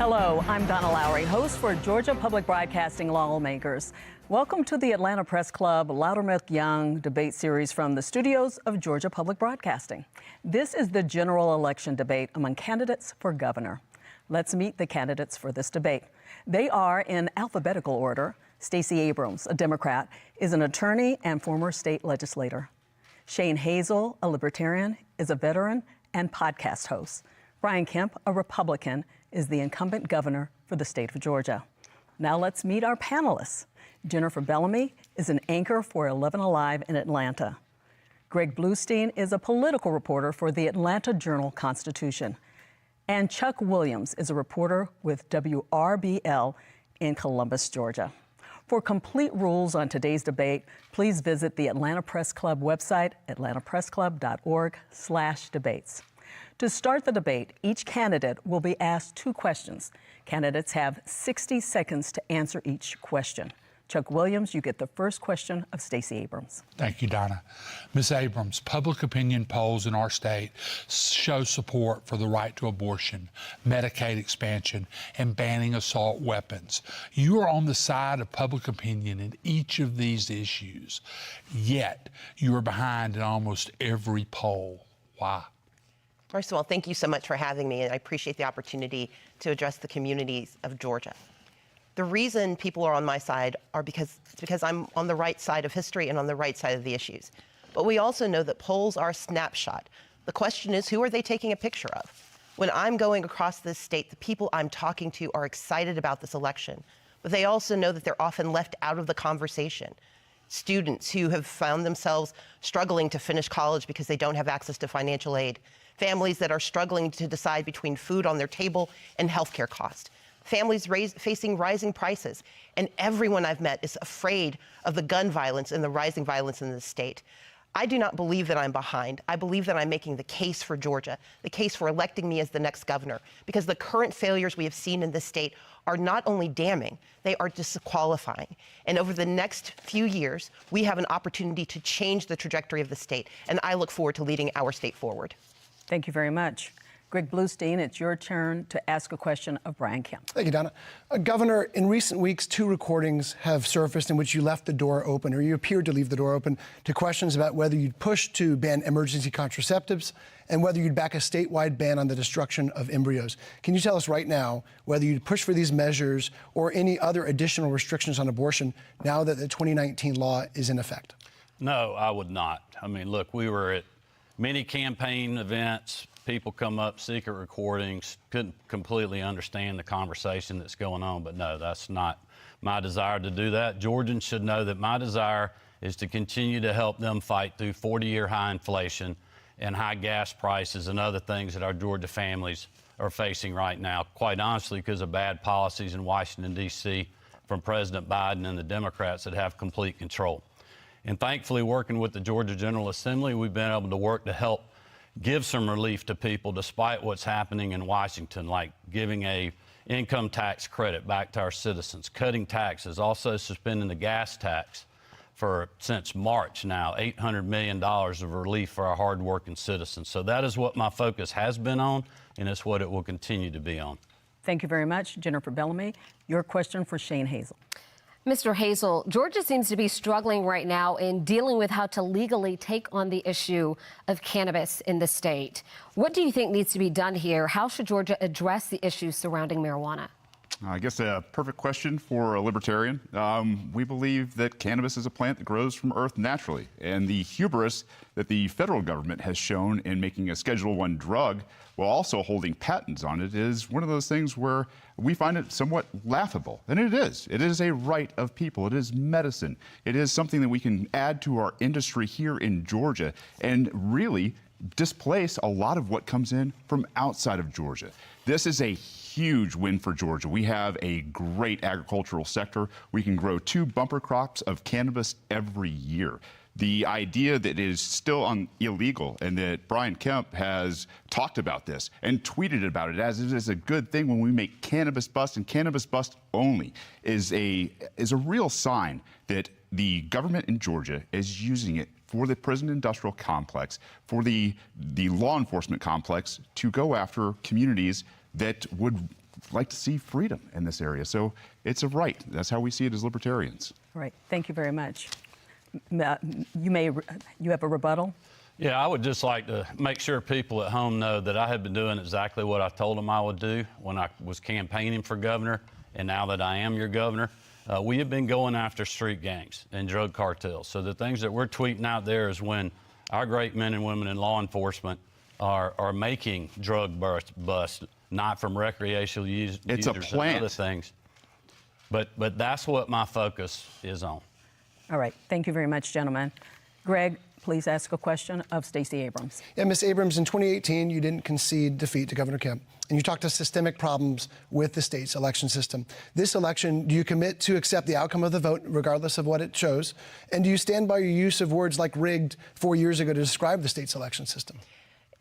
Hello, I'm Donna Lowry, host for Georgia Public Broadcasting Lawmakers. Welcome to the Atlanta Press Club Loudermilk Young debate series from the studios of Georgia Public Broadcasting. This is the general election debate among candidates for governor. Let's meet the candidates for this debate. They are in alphabetical order. Stacey Abrams, a Democrat, is an attorney and former state legislator. Shane Hazel, a Libertarian, is a veteran and podcast host. Brian Kemp, a Republican, is the incumbent governor for the state of Georgia. Now let's meet our panelists. Jennifer Bellamy is an anchor for 11 Alive in Atlanta. Greg Bluestein is a political reporter for the Atlanta Journal-Constitution. And Chuck Williams is a reporter with WRBL in Columbus, Georgia. For complete rules on today's debate, please visit the Atlanta Press Club website, atlantapressclub.org/debates. To start the debate, each candidate will be asked 2 questions. Candidates have 60 seconds to answer each question. Chuck Williams, you get the first question of Stacey Abrams. Thank you, Donna. Ms. Abrams, public opinion polls in our state show support for the right to abortion, Medicaid expansion, and banning assault weapons. You are on the side of public opinion in each of these issues, yet you are behind in almost every poll. Why? First of all, thank you so much for having me, and I appreciate the opportunity to address the communities of Georgia. The reason people are on my side are because I'm on the right side of history and on the right side of the issues. But we also know that polls are a snapshot. The question is, who are they taking a picture of? When I'm going across this state, the people I'm talking to are excited about this election, but they also know that they're often left out of the conversation. Students who have found themselves struggling to finish college because they don't have access to financial aid. Families that are struggling to decide between food on their table and healthcare costs. Families facing rising prices. And everyone I've met is afraid of the gun violence and the rising violence in the state. I do not believe that I'm behind. I believe that I'm making the case for Georgia, the case for electing me as the next governor, because the current failures we have seen in this state are not only damning, they are disqualifying. And over the next few years, we have an opportunity to change the trajectory of the state. And I look forward to leading our state forward. Thank you very much. Greg Bluestein, it's your turn to ask a question of Brian Kemp. Thank you, Donna. Governor, in recent weeks, 2 recordings have surfaced in which you left the door open, or you appeared to leave the door open, to questions about whether you'd push to ban emergency contraceptives and whether you'd back a statewide ban on the destruction of embryos. Can you tell us right now whether you'd push for these measures or any other additional restrictions on abortion now that the 2019 law is in effect? No, I would not. I mean, look, we were at many campaign events. People come up, secret recordings, couldn't completely understand the conversation that's going on. But no, that's not my desire to do that. Georgians should know that my desire is to continue to help them fight through 40-year high inflation and high gas prices and other things that our Georgia families are facing right now, quite honestly, because of bad policies in Washington, D.C. from President Biden and the Democrats that have complete control. And thankfully, working with the Georgia General Assembly, we've been able to work to help give some relief to people despite what's happening in Washington, like giving a income tax credit back to our citizens, cutting taxes, also suspending the gas tax since March now, $800 million of relief for our hardworking citizens. So that is what my focus has been on, and it's what it will continue to be on. Thank you very much. Jennifer Bellamy, your question for Shane Hazel. Mr. Hazel, Georgia seems to be struggling right now in dealing with how to legally take on the issue of cannabis in the state. What do you think needs to be done here? How should Georgia address the issues surrounding marijuana? I guess a perfect question for a libertarian. We believe that cannabis is a plant that grows from earth naturally, and the hubris that the federal government has shown in making a Schedule I drug while also holding patents on it is one of those things where we find it somewhat laughable. And it is. It is a right of people. It is medicine. It is something that we can add to our industry here in Georgia and really displace a lot of what comes in from outside of Georgia. This is a huge win for Georgia. We have a great agricultural sector. We can grow 2 bumper crops of cannabis every year. The idea that it is still illegal and that Brian Kemp has talked about this and tweeted about it as it is a good thing when we make cannabis bust and cannabis bust only is a real sign that the government in Georgia is using it for the prison industrial complex, for the law enforcement complex to go after communities that would like to see freedom in this area. So it's a right. That's how we see it as libertarians. All right. Thank you very much. You have a rebuttal? Yeah, I would just like to make sure people at home know that I have been doing exactly what I told them I would do when I was campaigning for governor, and now that I am your governor. We have been going after street gangs and drug cartels. So the things that we're tweeting out there is when our great men and women in law enforcement are making drug busts, not from recreational users and other things. But that's what my focus is on. All right. Thank you very much, gentlemen. Greg, please ask a question of Stacey Abrams. Yeah, Ms. Abrams, in 2018, you didn't concede defeat to Governor Kemp, and you talked to systemic problems with the state's election system. This election, do you commit to accept the outcome of the vote, regardless of what it shows? And do you stand by your use of words like rigged 4 years ago to describe the state's election system?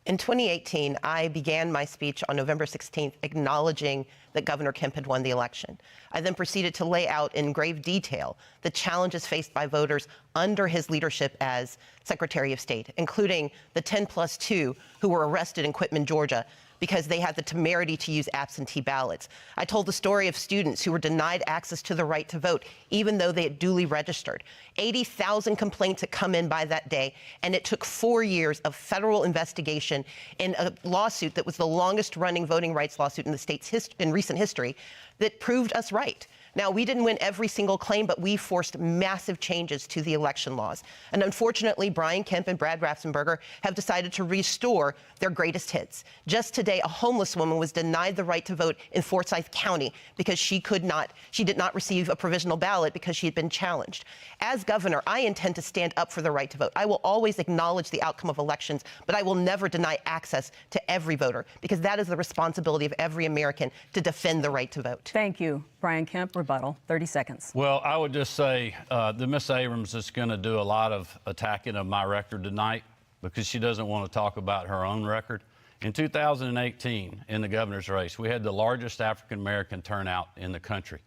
In 2018, I began my speech on November 16th acknowledging that Governor Kemp had won the election. I then proceeded to lay out in grave detail the challenges faced by voters under his leadership as Secretary of State, including the 10+2 who were arrested in Quitman, Georgia, because they had the temerity to use absentee ballots. I told the story of students who were denied access to the right to vote, even though they had duly registered. 80,000 complaints had come in by that day, and it took 4 years of federal investigation in a lawsuit that was the longest-running voting rights lawsuit in the state's in recent history that proved us right. Now, we didn't win every single claim, but we forced massive changes to the election laws. And unfortunately, Brian Kemp and Brad Raffensperger have decided to restore their greatest hits. Just today, a homeless woman was denied the right to vote in Forsyth County because she did not receive a provisional ballot because she had been challenged. As governor, I intend to stand up for the right to vote. I will always acknowledge the outcome of elections, but I will never deny access to every voter, because that is the responsibility of every American to defend the right to vote. Thank you. Brian Kemp, rebuttal, 30 seconds. Well, I would just say that Ms. Abrams is going to do a lot of attacking of my record tonight because she doesn't want to talk about her own record. In 2018, in the governor's race, we had the largest African-American turnout in the country.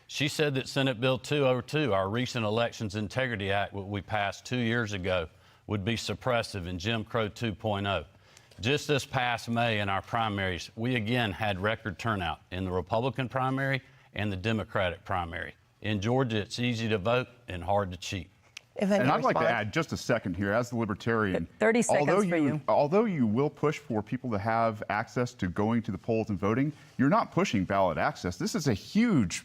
She said that Senate Bill 202, our Recent Elections Integrity Act, what we passed 2 years ago, would be suppressive in Jim Crow 2.0. Just this past May in our primaries, we again had record turnout in the Republican primary and the Democratic primary. In Georgia, it's easy to vote and hard to cheat. And I'd like to add just a second here, as the libertarian. 30 seconds for you. Although you will push for people to have access to going to the polls and voting, you're not pushing ballot access. This is a huge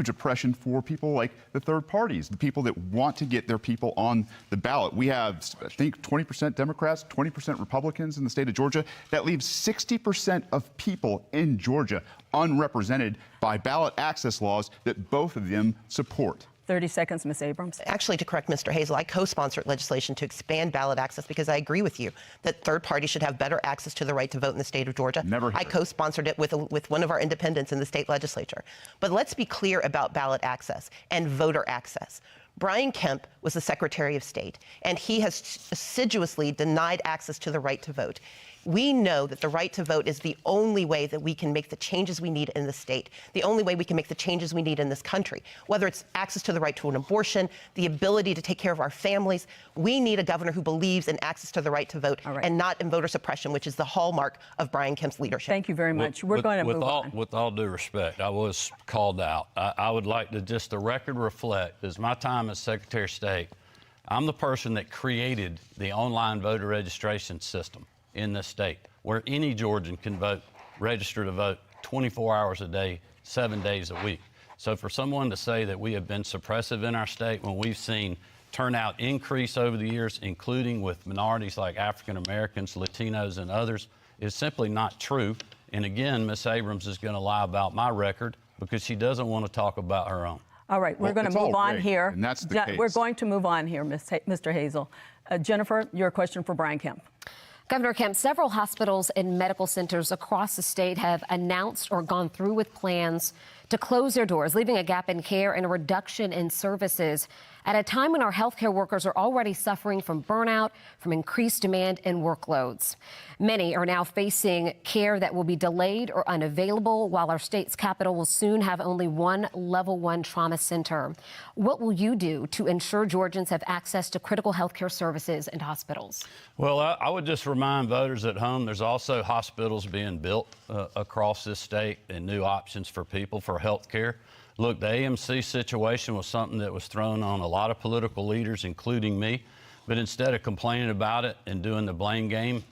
oppression for people like the third parties, the people that want to get their people on the ballot. We have, I think, 20% Democrats, 20% Republicans in the state of Georgia. That leaves 60% of people in Georgia unrepresented by ballot access laws that both of them support. 30 seconds, Ms. Abrams. Actually, to correct Mr. Hazel, I co-sponsored legislation to expand ballot access because I agree with you that third parties should have better access to the right to vote in the state of Georgia. I co-sponsored it with one of our independents in the state legislature. But let's be clear about ballot access and voter access. Brian Kemp was the Secretary of State, and he has assiduously denied access to the right to vote. We know that the right to vote is the only way that we can make the changes we need in the state, the only way we can make the changes we need in this country, whether it's access to the right to an abortion, the ability to take care of our families. We need a governor who believes in access to the right to vote and not in voter suppression, which is the hallmark of Brian Kemp's leadership. Thank you very much. We're going to move on. With all due respect, I was called out. I would like to just the record reflect, as my time as Secretary of State, I'm the person that created the online voter registration system in this state, where any Georgian can vote, register to vote 24 hours a day, 7 days a week. So for someone to say that we have been suppressive in our state when we've seen turnout increase over the years, including with minorities like African Americans, Latinos, and others, is simply not true. And again, Ms. Abrams is going to lie about my record because she doesn't want to talk about her own. All right, we're going to move on here. And that's the case. We're going to move on here, Mr. Hazel. Jennifer, your question for Brian Kemp. Governor Kemp, several hospitals and medical centers across the state have announced or gone through with plans to close their doors, leaving a gap in care and a reduction in services at a time when our healthcare workers are already suffering from burnout, from increased demand and workloads. Many are now facing care that will be delayed or unavailable, while our state's capital will soon have only one level 1 trauma center. What will you do to ensure Georgians have access to critical healthcare services and hospitals? Well, I would just remind voters at home there's also hospitals being built across this state and new options for people for health care. Look, the AMC situation was something that was thrown on a lot of political leaders, including me. But instead of complaining about it and doing the blame game,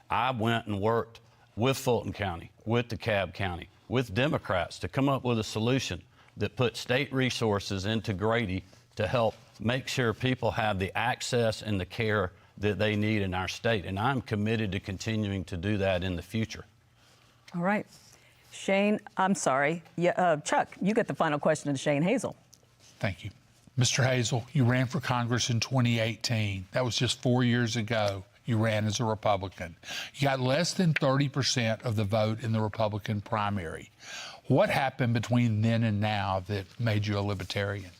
I went and worked with Fulton County, with DeKalb County, with Democrats to come up with a solution that put state resources into Grady to help make sure people have the access and the care that they need in our state. And I'm committed to continuing to do that in the future. All right. Shane, I'm sorry. Chuck, you get the final question to Shane Hazel. Thank you. Mr. Hazel, you ran for Congress in 2018. That was just 4 years ago. You ran as a Republican. You got less than 30% of the vote in the Republican primary. What happened between then and now that made you a libertarian?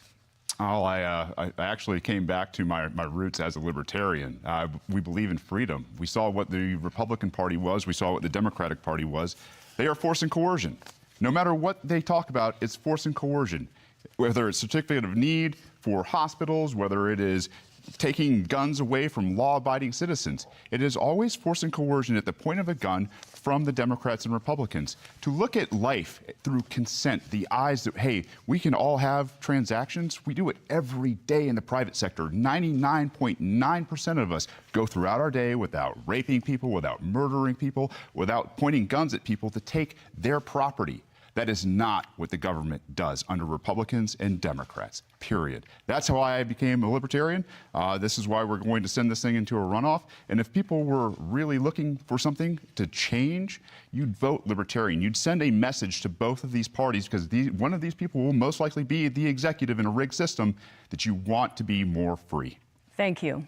Oh, I actually came back to my roots as a libertarian. We believe in freedom. We saw what the Republican Party was. We saw what the Democratic Party was. They are force and coercion. No matter what they talk about, it's force and coercion. Whether it's certificate of need for hospitals, whether it is taking guns away from law-abiding citizens, it is always force and coercion at the point of a gun from the Democrats and Republicans. To look at life through consent, the eyes that, hey, we can all have transactions. We do it every day in the private sector. 99.9% of us go throughout our day without raping people, without murdering people, without pointing guns at people to take their property. That is not what the government does under Republicans and Democrats, period. That's how I became a libertarian. This is why we're going to send this thing into a runoff. And if people were really looking for something to change, you'd vote libertarian. You'd send a message to both of these parties, because one of these people will most likely be the executive in a rigged system, that you want to be more free. Thank you.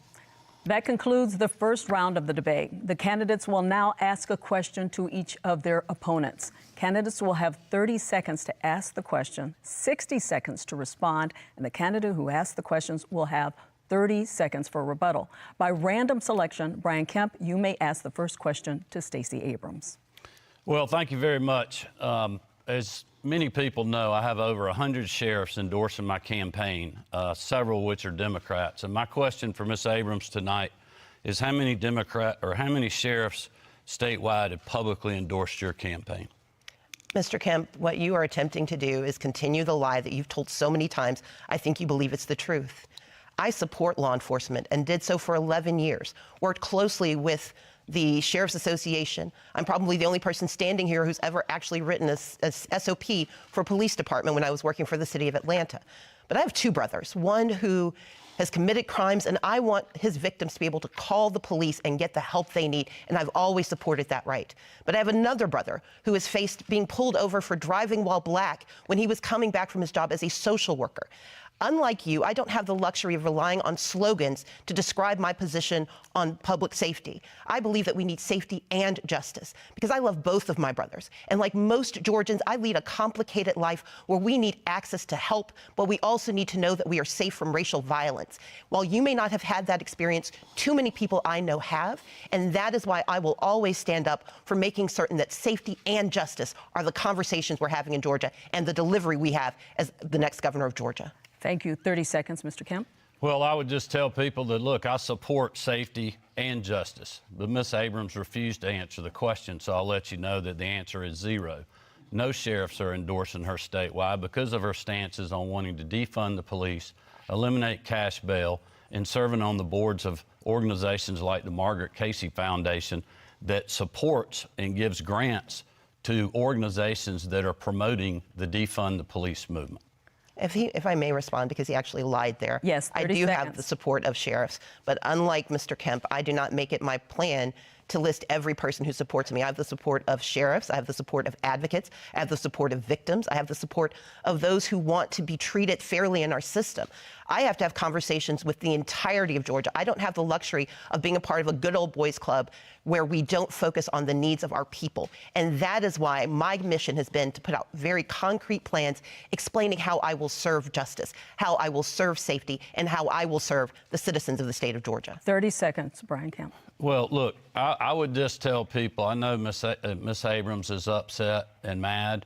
That concludes the first round of the debate. The candidates will now ask a question to each of their opponents. Candidates will have 30 seconds to ask the question, 60 seconds to respond, and the candidate who asks the questions will have 30 seconds for rebuttal. By random selection, Brian Kemp, you may ask the first question to Stacey Abrams. Well, thank you very much. As many people know, I have over 100 sheriffs endorsing my campaign, several of which are Democrats. And my question for Ms. Abrams tonight is how many sheriffs statewide have publicly endorsed your campaign? Mr. Kemp, what you are attempting to do is continue the lie that you've told so many times. I think you believe it's the truth. I support law enforcement and did so for 11 years, worked closely with the Sheriff's Association. I'm probably the only person standing here who's ever actually written a SOP for a police department when I was working for the city of Atlanta. But I have two brothers, one who has committed crimes, and I want his victims to be able to call the police and get the help they need, and I've always supported that right. But I have another brother who has faced being pulled over for driving while black when he was coming back from his job as a social worker. Unlike you, I don't have the luxury of relying on slogans to describe my position on public safety. I believe that we need safety and justice because I love both of my brothers. And like most Georgians, I lead a complicated life where we need access to help, but we also need to know that we are safe from racial violence. While you may not have had that experience, too many people I know have, and that is why I will always stand up for making certain that safety and justice are the conversations we're having in Georgia and the delivery we have as the next governor of Georgia. Thank you. 30 seconds, Mr. Kemp. Well, I would just tell people that, look, I support safety and justice, but Ms. Abrams refused to answer the question, so I'll let you know that the answer is 0. No sheriffs are endorsing her statewide because of her stances on wanting to defund the police, eliminate cash bail, and serving on the boards of organizations like the Margaret Casey Foundation that supports and gives grants to organizations that are promoting the defund the police movement. If I may respond, because he actually lied there. Yes, 30 I do seconds. have the support of sheriffs, but unlike Mr. Kemp, I do not make it my plan to list every person who supports me. I have the support of sheriffs. I have the support of advocates. I have the support of victims. I have the support of those who want to be treated fairly in our system. I have to have conversations with the entirety of Georgia. I don't have the luxury of being a part of a good old boys club where we don't focus on the needs of our people. And that is why my mission has been to put out very concrete plans explaining how I will serve justice, how I will serve safety, and how I will serve the citizens of the state of Georgia. 30 seconds, Brian Kemp. Well, look, I would just tell people, I know Miss Abrams is upset and mad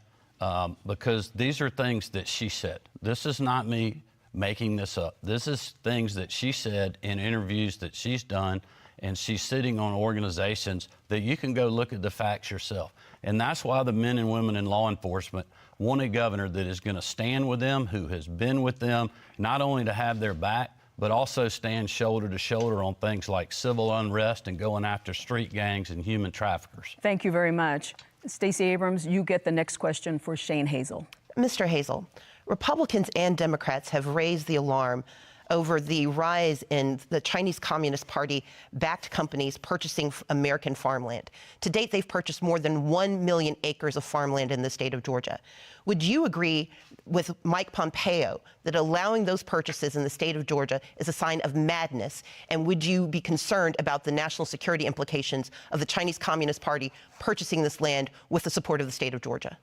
because these are things that she said. This is not me making this up. This is things that she said in interviews that she's done, and she's sitting on organizations that you can go look at the facts yourself. And that's why the men and women in law enforcement want a governor that is going to stand with them, who has been with them, not only to have their back, but also stand shoulder to shoulder on things like civil unrest and going after street gangs and human traffickers. Thank you very much. Stacey Abrams, you get the next question for Shane Hazel. Mr. Hazel, Republicans and Democrats have raised the alarm over the rise in the Chinese Communist Party-backed companies purchasing American farmland. To date, they've purchased more than 1 million acres of farmland in the state of Georgia. Would you agree with Mike Pompeo that allowing those purchases in the state of Georgia is a sign of madness? And would you be concerned about the national security implications of the Chinese Communist Party purchasing this land with the support of the state of Georgia?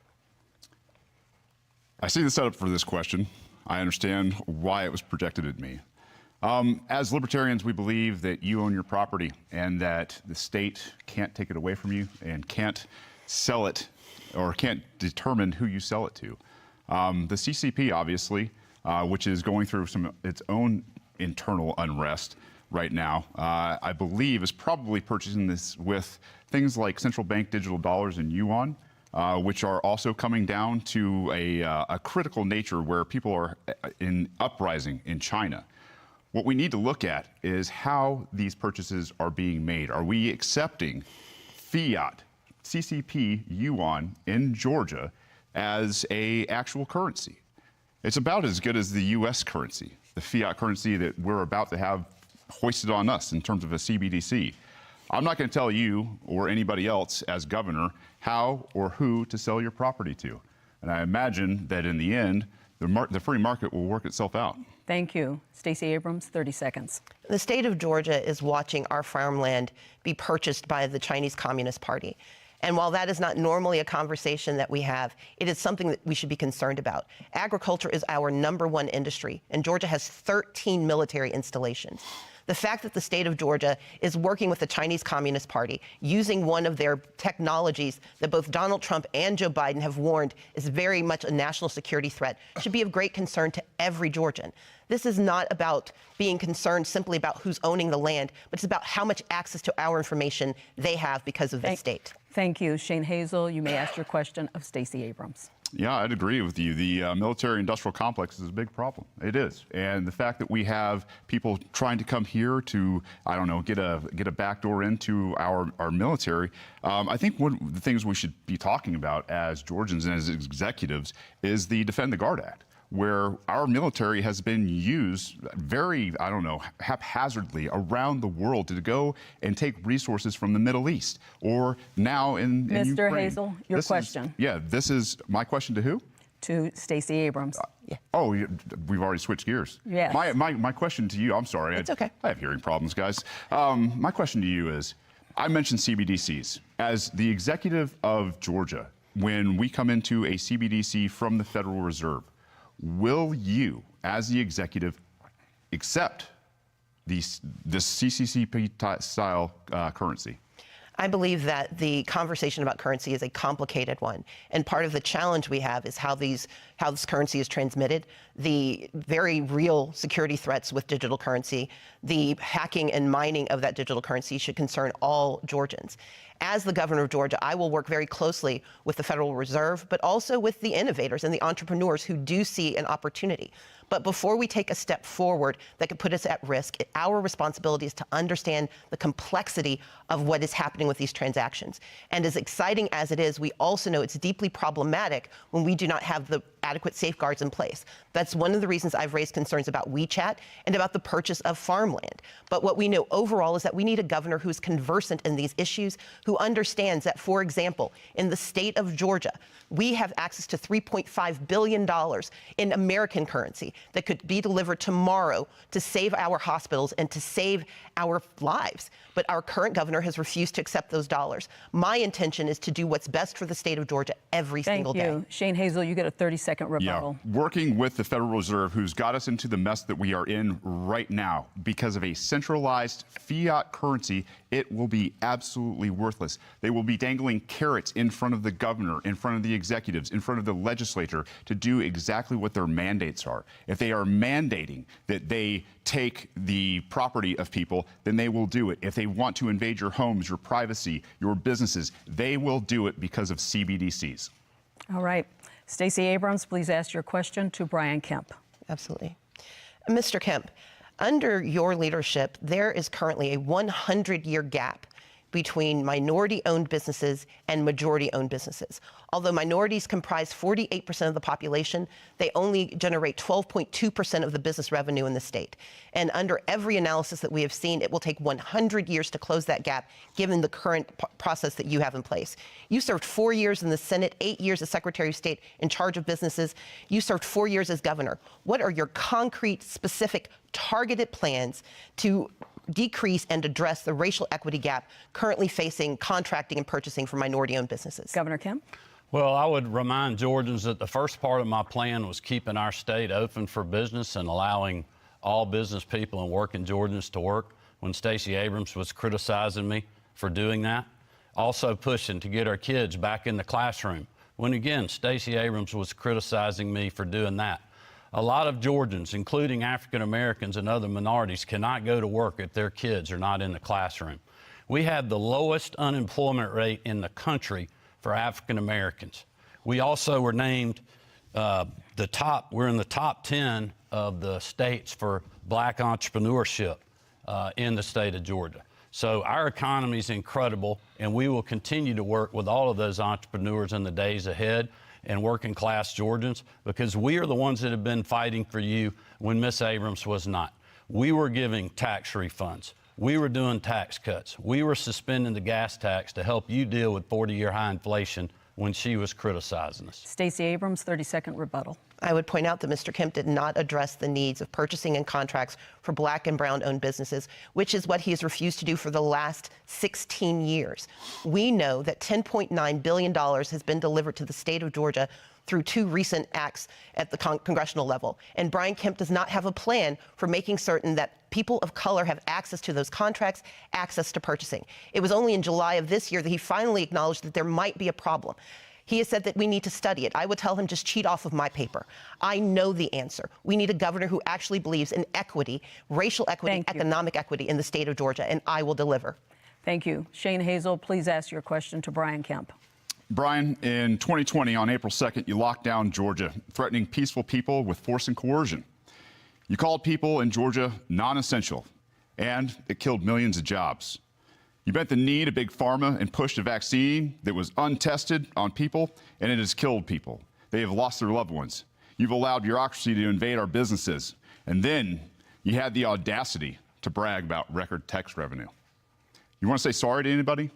I see the setup for this question. I understand why it was projected at me. As libertarians, we believe that you own your property and that the state can't take it away from you and can't sell it or can't determine who you sell it to. The CCP, obviously, which is going through its own internal unrest right now, I believe is probably purchasing this with things like central bank digital dollars and yuan, which are also coming down to a critical nature where people are in uprising in China. What we need to look at is how these purchases are being made. Are we accepting fiat, CCP yuan in Georgia as a actual currency? It's about as good as the U.S. currency, the fiat currency that we're about to have hoisted on us in terms of a CBDC. I'm not going to tell you or anybody else as governor how or who to sell your property to. And I imagine that in the end, the free market will work itself out. Thank you. Stacey Abrams, 30 seconds. The state of Georgia is watching our farmland be purchased by the Chinese Communist Party. And while that is not normally a conversation that we have, it is something that we should be concerned about. Agriculture is our #1 industry, and Georgia has 13 military installations. The fact that the state of Georgia is working with the Chinese Communist Party, using one of their technologies that both Donald Trump and Joe Biden have warned is very much a national security threat, should be of great concern to every Georgian. This is not about being concerned simply about who's owning the land, but it's about how much access to our information they have because of the state. Thank you. Shane Hazel, you may ask your question of Stacey Abrams. Yeah, I'd agree with you. The military-industrial complex is a big problem. It is, and the fact that we have people trying to come here to, I don't know, get a backdoor into our military. I think one of the things we should be talking about as Georgians and as executives is the Defend the Guard Act, where our military has been used very, I don't know, haphazardly around the world to go and take resources from the Middle East, or now in Ukraine. Mr. Hazel, your question. This is my question to who? To Stacey Abrams. Oh, we've already switched gears. Yes. My question to you, I'm sorry. It's okay. I have hearing problems, guys. My question to you is, I mentioned CBDCs. As the executive of Georgia, when we come into a CBDC from the Federal Reserve, will you, as the executive, accept this CCCP-style currency? I believe that the conversation about currency is a complicated one. And part of the challenge we have is how this currency is transmitted, the very real security threats with digital currency, the hacking and mining of that digital currency should concern all Georgians. As the governor of Georgia, I will work very closely with the Federal Reserve, but also with the innovators and the entrepreneurs who do see an opportunity. But before we take a step forward that could put us at risk, our responsibility is to understand the complexity of what is happening with these transactions. And as exciting as it is, we also know it's deeply problematic when we do not have the adequate safeguards in place. That's one of the reasons I've raised concerns about WeChat and about the purchase of farmland. But what we know overall is that we need a governor who's conversant in these issues, who understands that, for example, in the state of Georgia, we have access to $3.5 billion in American currency that could be delivered tomorrow to save our hospitals and to save our lives. But our current governor has refused to accept those dollars. My intention is to do what's best for the state of Georgia every single day. Thank you. Shane Hazel, you get a 30-second rebuttal. Yeah, working with the Federal Reserve, who's got us into the mess that we are in right now because of a centralized fiat currency, it will be absolutely worthless. They will be dangling carrots in front of the governor, in front of the executives, in front of the legislature to do exactly what their mandates are. If they are mandating that they take the property of people, then they will do it. If they want to invade your homes, your privacy, your businesses, they will do it because of CBDCs. All right. Stacey Abrams, please ask your question to Brian Kemp. Absolutely. Mr. Kemp, under your leadership, there is currently a 100-year gap between minority-owned businesses and majority-owned businesses. Although minorities comprise 48% of the population, they only generate 12.2% of the business revenue in the state. And under every analysis that we have seen, it will take 100 years to close that gap, given the current process that you have in place. You served 4 years in the Senate, 8 years as Secretary of State in charge of businesses. You served 4 years as governor. What are your concrete, specific, targeted plans to decrease and address the racial equity gap currently facing contracting and purchasing for minority-owned businesses? Governor Kemp? Well, I would remind Georgians that the first part of my plan was keeping our state open for business and allowing all business people and working Georgians to work when Stacey Abrams was criticizing me for doing that. Also pushing to get our kids back in the classroom when, again, Stacey Abrams was criticizing me for doing that. A lot of Georgians, including African Americans and other minorities, cannot go to work if their kids are not in the classroom. We have the lowest unemployment rate in the country for African Americans. We also were named we're in the top 10 of the states for black entrepreneurship in the state of Georgia. So our economy is incredible, and we will continue to work with all of those entrepreneurs in the days ahead and working class Georgians, because we are the ones that have been fighting for you when Miss Abrams was not. We were giving tax refunds. We were doing tax cuts. We were suspending the gas tax to help you deal with 40-year high inflation when she was criticizing us. Stacey Abrams, 30-second rebuttal. I would point out that Mr. Kemp did not address the needs of purchasing and contracts for black and brown-owned businesses, which is what he has refused to do for the last 16 years. We know that $10.9 billion has been delivered to the state of Georgia through 2 recent acts at the congressional level. And Brian Kemp does not have a plan for making certain that people of color have access to those contracts, access to purchasing. It was only in July of this year that he finally acknowledged that there might be a problem. He has said that we need to study it. I would tell him, just cheat off of my paper. I know the answer. We need a governor who actually believes in equity, racial equity, economic equity in the state of Georgia, and I will deliver. Thank you. Shane Hazel, please ask your question to Brian Kemp. Brian, in 2020, on April 2nd, you locked down Georgia, threatening peaceful people with force and coercion. You called people in Georgia non-essential, and it killed millions of jobs. You bent the knee to Big Pharma and pushed a vaccine that was untested on people, and it has killed people. They have lost their loved ones. You've allowed bureaucracy to invade our businesses. And then you had the audacity to brag about record tax revenue. You want to say sorry to anybody?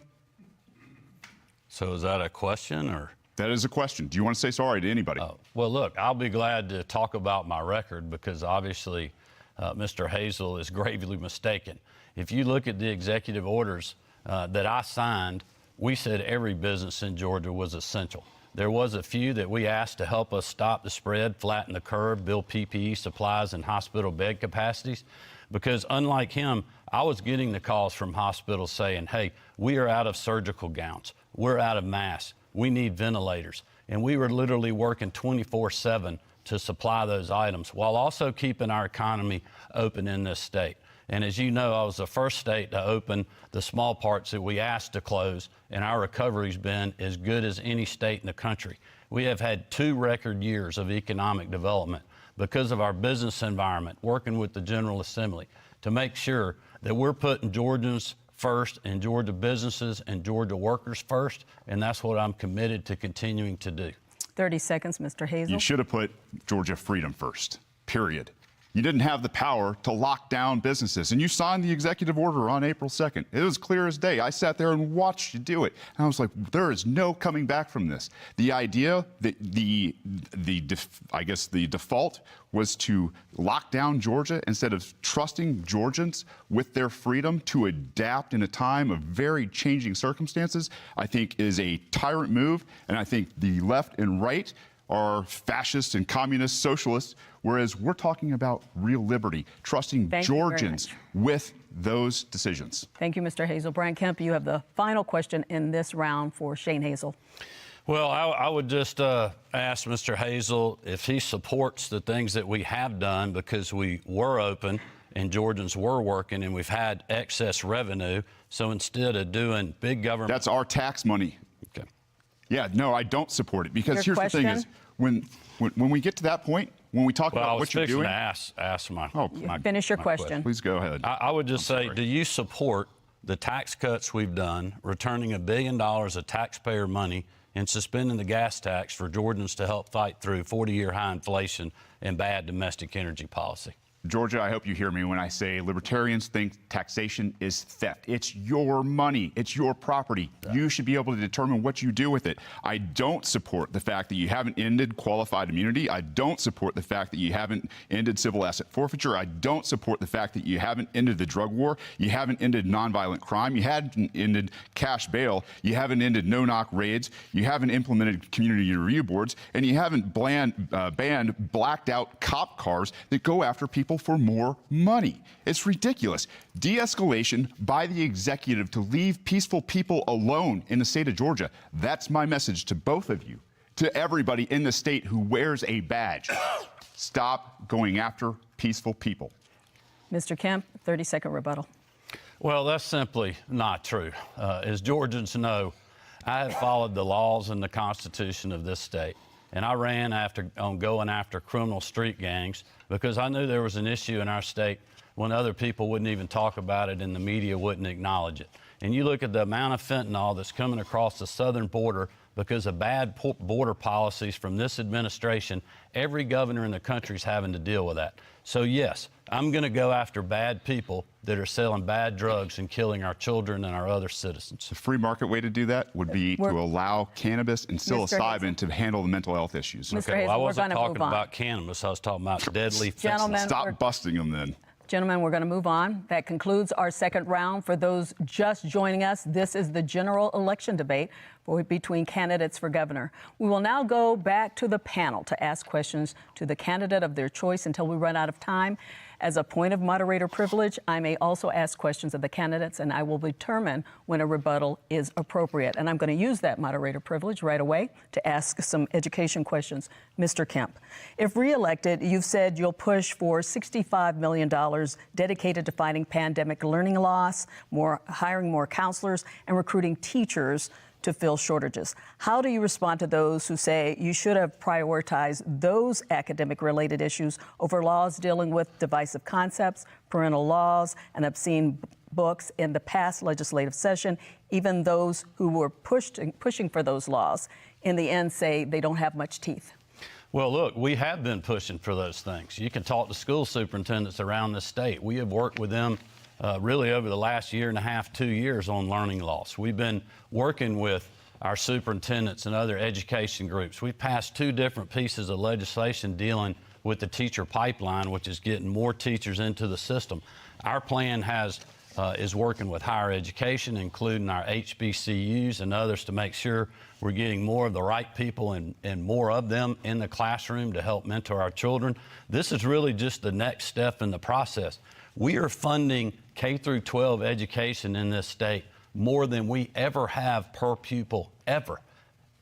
So is that a question, or? That is a question. Do you want to say sorry to anybody? Well, look, I'll be glad to talk about my record, because obviously Mr. Hazel is gravely mistaken. If you look at the executive orders that I signed, we said every business in Georgia was essential. There was a few that we asked to help us stop the spread, flatten the curve, build PPE supplies and hospital bed capacities, because unlike him, I was getting the calls from hospitals saying, hey, we are out of surgical gowns. We're out of masks. We need ventilators. And we were literally working 24/7 to supply those items while also keeping our economy open in this state. And as you know, I was the first state to open the small parts that we asked to close, and our recovery's been as good as any state in the country. We have had 2 record years of economic development because of our business environment, working with the General Assembly to make sure that we're putting Georgians first and Georgia businesses and Georgia workers first, and that's what I'm committed to continuing to do. 30 seconds, Mr. Hazel. You should have put Georgia freedom first, period. You didn't have the power to lock down businesses, and you signed the executive order on April 2nd. It was clear as day. I sat there and watched you do it, and I was like, there is no coming back from this. The idea that I guess the default was to lock down Georgia instead of trusting Georgians with their freedom to adapt in a time of very changing circumstances, I think is a tyrant move, and I think the left and right are fascist and communist socialists, whereas we're talking about real liberty, trusting Georgians with those decisions. Thank you, Mr. Hazel. Brian Kemp, you have the final question in this round for Shane Hazel. Well, I would just ask Mr. Hazel if he supports the things that we have done because we were open and Georgians were working and we've had excess revenue. So instead of doing big government... That's our tax money. Okay. Yeah, no, I don't support it because Your here's the thing is, when we get to that point, when we talk about what you're doing... I was fixing to ask my Finish your my question. Please go ahead. I would just say, do you support the tax cuts we've done, returning $1 billion of taxpayer money and suspending the gas tax for Georgians to help fight through 40-year high inflation and bad domestic energy policy? Georgia, I hope you hear me when I say libertarians think taxation is theft. It's your money. It's your property. Yeah. You should be able to determine what you do with it. I don't support the fact that you haven't ended qualified immunity. I don't support the fact that you haven't ended civil asset forfeiture. I don't support the fact that you haven't ended the drug war. You haven't ended nonviolent crime. You hadn't ended cash bail. You haven't ended no-knock raids. You haven't implemented community review boards. And you haven't banned blacked-out cop cars that go after people for more money. It's ridiculous. De-escalation by the executive to leave peaceful people alone in the state of Georgia. That's my message to both of you, to everybody in the state who wears a badge. Stop going after peaceful people. Mr. Kemp, 30-second rebuttal. Well, that's simply not true. As Georgians know, I have followed the laws and the Constitution of this state. And I ran on going after criminal street gangs because I knew there was an issue in our state when other people wouldn't even talk about it and the media wouldn't acknowledge it. And you look at the amount of fentanyl that's coming across the southern border because of bad border policies from this administration. Every governor in the country is having to deal with that. So yes, I'm going to go after bad people that are selling bad drugs and killing our children and our other citizens. The free market way to do that would be to allow cannabis and psilocybin to handle the mental health issues. Mr. Okay, Hazel, well, I wasn't talking move on. about cannabis. I was talking about deadly fentanyl. Gentlemen, Stop busting them then. Gentlemen, we're going to move on. That concludes our second round. For those just joining us, this is the general election debate between candidates for governor. We will now go back to the panel to ask questions to the candidate of their choice until we run out of time. As a point of moderator privilege, I may also ask questions of the candidates, and I will determine when a rebuttal is appropriate. And I'm going to use that moderator privilege right away to ask some education questions. Mr. Kemp, if reelected, you've said you'll push for $65 million dedicated to fighting pandemic learning loss, hiring more counselors, and recruiting teachers to fill shortages. How do you respond to those who say you should have prioritized those academic-related issues over laws dealing with divisive concepts, parental laws, and obscene books in the past legislative session? Even those who were pushing for those laws in the end say they don't have much teeth. Well, look, we have been pushing for those things. You can talk to school superintendents around the state. We have worked with them really over the last year and a half, 2 years on learning loss. We've been working with our superintendents and other education groups. We've passed 2 different pieces of legislation dealing with the teacher pipeline, which is getting more teachers into the system. Our plan is working with higher education, including our HBCUs and others, to make sure we're getting more of the right people and more of them in the classroom to help mentor our children. This is really just the next step in the process. We are funding K through 12 education in this state more than we ever have per pupil, ever.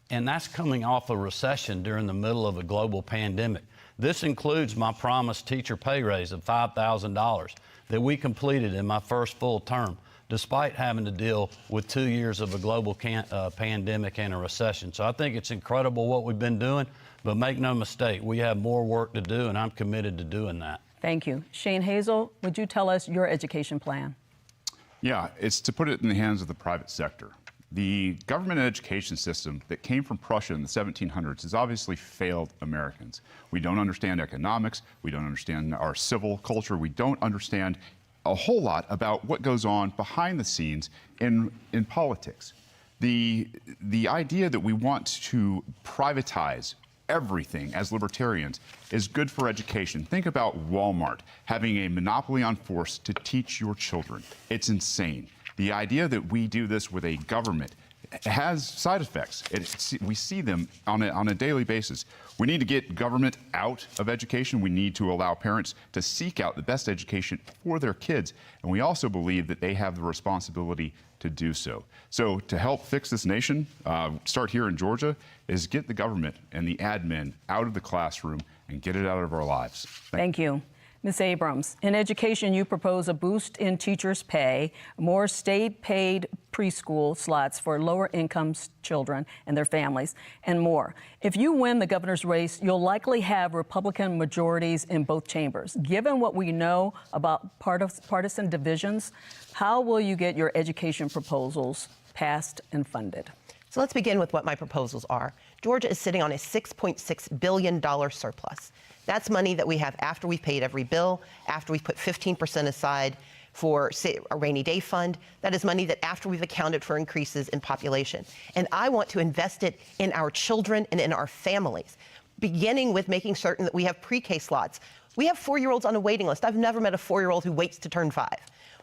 And that's coming off a recession during the middle of a global pandemic. This includes my promised teacher pay raise of $5,000 that we completed in my first full term, despite having to deal with 2 years of a global pandemic and a recession. So I think it's incredible what we've been doing, but make no mistake, we have more work to do, and I'm committed to doing that. Thank you. Shane Hazel, would you tell us your education plan? Yeah, it's to put it in the hands of the private sector. The government education system that came from Prussia in the 1700s has obviously failed Americans. We don't understand economics. We don't understand our civil culture. We don't understand a whole lot about what goes on behind the scenes in politics. The idea that we want to privatize everything as libertarians is good for education. Think about Walmart having a monopoly on force to teach your children. It's insane. The idea that we do this with a government has side effects. We see them on a daily basis. We need to get government out of education. We need to allow parents to seek out the best education for their kids. And we also believe that they have the responsibility to do so. So to help fix this nation, start here in Georgia, is get the government and the admin out of the classroom and get it out of our lives. Thank you. Ms. Abrams, in education, you propose a boost in teachers' pay, more state-paid preschool slots for lower-income children and their families, and more. If you win the governor's race, you'll likely have Republican majorities in both chambers. Given what we know about partisan divisions, how will you get your education proposals passed and funded? So let's begin with what my proposals are. Georgia is sitting on a $6.6 billion surplus. That's money that we have after we've paid every bill, after we've put 15% aside for, say, a rainy day fund. That is money that after we've accounted for increases in population. And I want to invest it in our children and in our families, beginning with making certain that we have pre-K slots. We have 4-year-olds on a waiting list. I've never met a 4-year-old who waits to turn 5.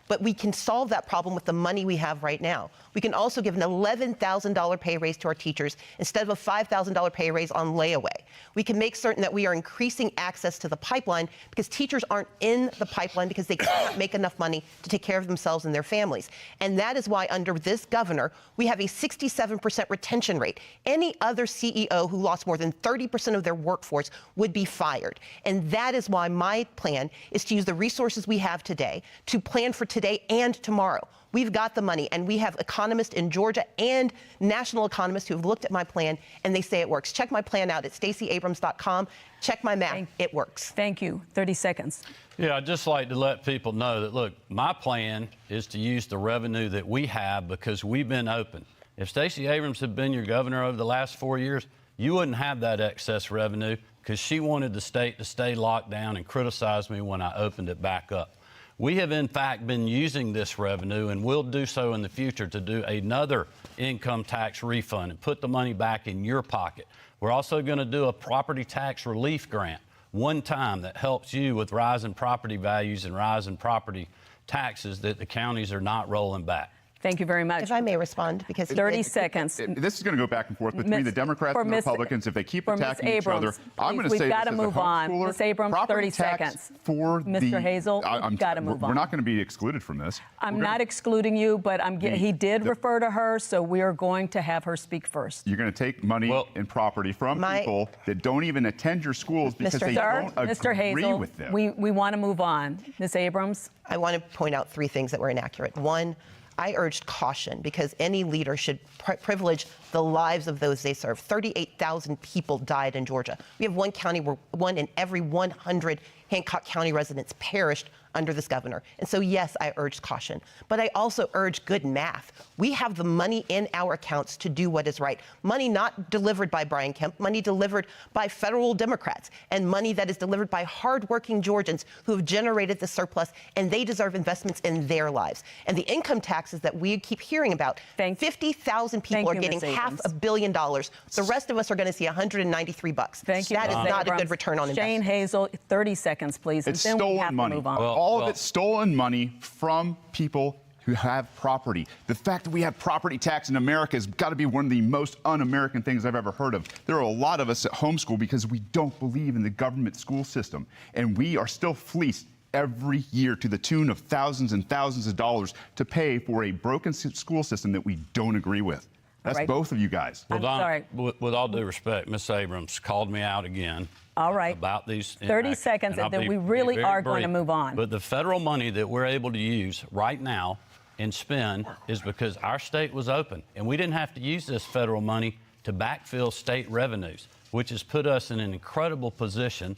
But we can solve that problem with the money we have right now. We can also give an $11,000 pay raise to our teachers instead of a $5,000 pay raise on layaway. We can make certain that we are increasing access to the pipeline because teachers aren't in the pipeline because they can't make enough money to take care of themselves and their families. And that is why under this governor, we have a 67% retention rate. Any other CEO who lost more than 30% of their workforce would be fired. And that is why my plan is to use the resources we have today to plan for today and tomorrow. We've got the money, and we have economists in Georgia and national economists who have looked at my plan, and they say it works. Check my plan out at StaceyAbrams.com. Check my math. It works. Thank you. 30 seconds. Yeah, I'd just like to let people know that, look, my plan is to use the revenue that we have because we've been open. If Stacey Abrams had been your governor over the last 4 years, you wouldn't have that excess revenue because she wanted the state to stay locked down and criticize me when I opened it back up. We have, in fact, been using this revenue and will do so in the future to do another income tax refund and put the money back in your pocket. We're also going to do a property tax relief grant one time that helps you with rising property values and rising property taxes that the counties are not rolling back. Thank you very much. If I may respond, because 30 seconds. This is going to go back and forth between the Democrats and the Republicans. If they keep attacking each other, I'm going to say we've got to this as a move on. homeschooler, Ms. Abrams, 30 seconds. For Mr. Hazel, we've got to move on. We're not going to be excluded from this. I'm not excluding you, but he did refer to her, so we are going to have her speak first. You're going to take money and property from people that don't even attend your schools because they don't agree with them. We want to move on. Ms. Abrams? I want to point out 3 things that were inaccurate. One, I urged caution because any leader should privilege the lives of those they serve. 38,000 people died in Georgia. We have one county where 1 in every 100 Hancock County residents perished under this governor. And so, yes, I urged caution. But I also urge good math. We have the money in our accounts to do what is right. Money not delivered by Brian Kemp, money delivered by federal Democrats, and money that is delivered by hardworking Georgians who have generated the surplus, and they deserve investments in their lives. And the income taxes that we keep hearing about, 50,000 people are getting $500 million. The rest of us are going to see $193. Thank you. That is not a good return on investment. Shane Hazel, 30 seconds, please. It's stolen money. All of it's stolen money from people who have property. The fact that we have property tax in America has got to be one of the most un-American things I've ever heard of. There are a lot of us at homeschool because we don't believe in the government school system, and we are still fleeced every year to the tune of thousands and thousands of dollars to pay for a broken school system that we don't agree with. That's both of you guys. Well, Don, with all due respect, Ms. Abrams called me out again. All right. About these 30 seconds, and then we really are going to move on. But the federal money that we're able to use right now and spend is because our state was open, and we didn't have to use this federal money to backfill state revenues, which has put us in an incredible position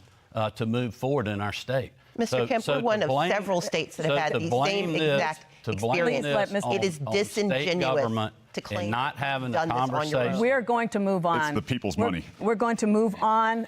to move forward in our state. Mr. Kemp, we're one of several states that have had the same exact to blame experience. this on, It is on state disingenuous government to claim and not having the done this on your own. conversation. We're going to move on. It's the people's money. We're going to move on,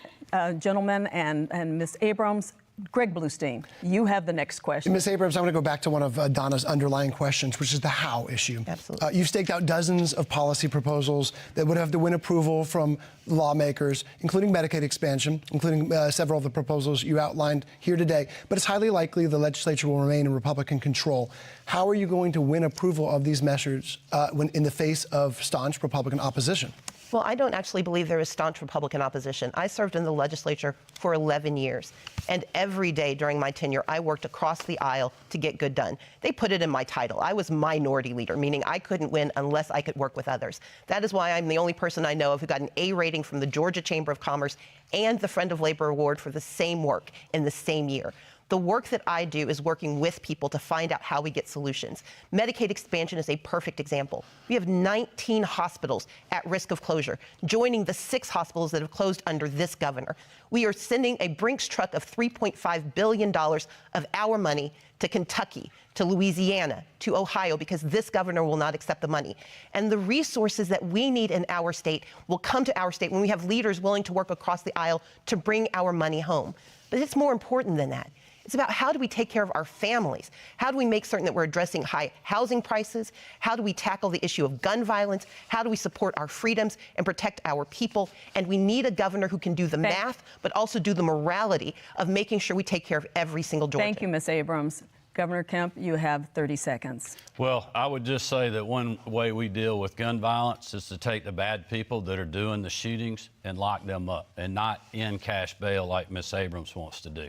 gentlemen, and Ms. Abrams. Greg Bluestein, you have the next question. Ms. Abrams, I'm going to go back to one of Donna's underlying questions, which is the how issue. Absolutely. You've staked out dozens of policy proposals that would have to win approval from lawmakers, including Medicaid expansion, including several of the proposals you outlined here today. But it's highly likely the legislature will remain in Republican control. How are you going to win approval of these measures when in the face of staunch Republican opposition? Well, I don't actually believe there is staunch Republican opposition. I served in the legislature for 11 years, and every day during my tenure, I worked across the aisle to get good done. They put it in my title. I was minority leader, meaning I couldn't win unless I could work with others. That is why I'm the only person I know of who got an A rating from the Georgia Chamber of Commerce and the Friend of Labor Award for the same work in the same year. The work that I do is working with people to find out how we get solutions. Medicaid expansion is a perfect example. We have 19 hospitals at risk of closure, joining the 6 hospitals that have closed under this governor. We are sending a Brinks truck of $3.5 billion of our money to Kentucky, to Louisiana, to Ohio, because this governor will not accept the money. And the resources that we need in our state will come to our state when we have leaders willing to work across the aisle to bring our money home. But it's more important than that. It's about how do we take care of our families? How do we make certain that we're addressing high housing prices? How do we tackle the issue of gun violence? How do we support our freedoms and protect our people? And we need a governor who can do the math, but also do the morality of making sure we take care of every single Georgian. Thank you, Ms. Abrams. Governor Kemp, you have 30 seconds. Well, I would just say that one way we deal with gun violence is to take the bad people that are doing the shootings and lock them up and not in cash bail like Ms. Abrams wants to do.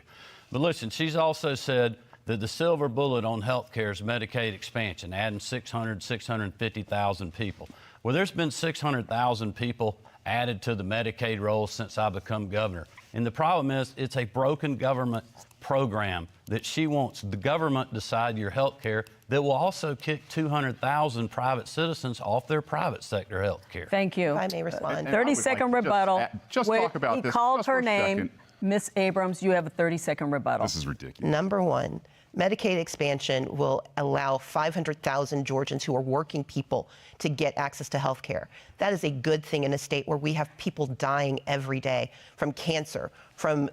But listen, she's also said that the silver bullet on health care is Medicaid expansion, adding 650,000 people. Well, there's been 600,000 people added to the Medicaid roll since I become governor. And the problem is it's a broken government program that she wants the government to decide your health care that will also kick 200,000 private citizens off their private sector health care. Thank you. If I may respond. 30-second rebuttal. Just talk about he this. called just her for a name. second. Ms. Abrams, you have a 30-second rebuttal. This is ridiculous. Number one, Medicaid expansion will allow 500,000 Georgians who are working people to get access to health care. That is a good thing in a state where we have people dying every day from cancer, from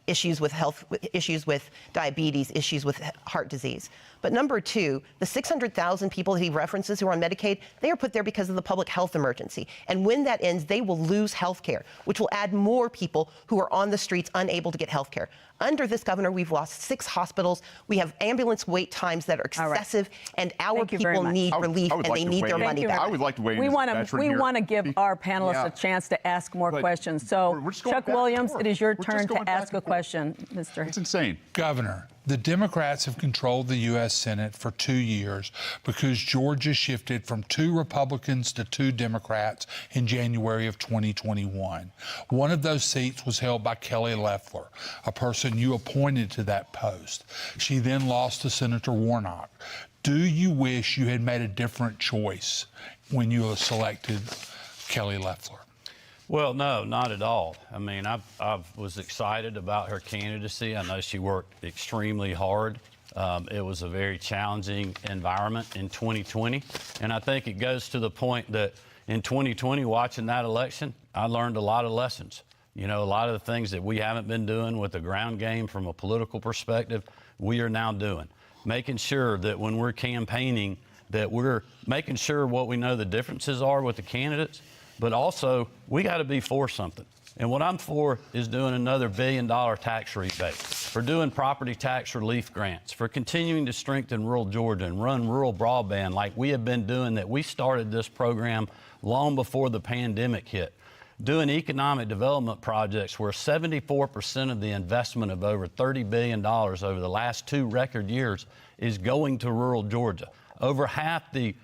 issues with health, issues with diabetes, issues with heart disease. But number two, the 600,000 people that he references who are on Medicaid, they are put there because of the public health emergency. And when that ends, they will lose health care, which will add more people who are on the streets unable to get health care. Under this governor, we've lost 6 hospitals. We have ambulance wait times that are excessive, and our people need relief, and they need their money back. I would like to weigh in. We want to give our panelists a chance to ask more questions. So, Chuck Williams, it is your turn to ask a question, Mr. It's insane. Governor, the Democrats have controlled the U.S. Senate for 2 years because Georgia shifted from 2 Republicans to 2 Democrats in January of 2021. One of those seats was held by Kelly Loeffler, a person you appointed to that post. She then lost to Senator Warnock. Do you wish you had made a different choice when you selected Kelly Loeffler? Well, no, not at all. I mean, I was excited about her candidacy. I know she worked extremely hard. It was a very challenging environment in 2020. And I think it goes to the point that in 2020, watching that election, I learned a lot of lessons. You know, a lot of the things that we haven't been doing with the ground game from a political perspective, we are now doing. Making sure that when we're campaigning, that we're making sure what we know the differences are with the candidates, but also we got to be for something. And what I'm for is doing another $1 billion tax rebate, for doing property tax relief grants, for continuing to strengthen rural Georgia and run rural broadband like we have been doing, that we started this program long before the pandemic hit. Doing economic development projects where 74% of the investment of over $30 billion over the last 2 record years is going to rural Georgia. Over half the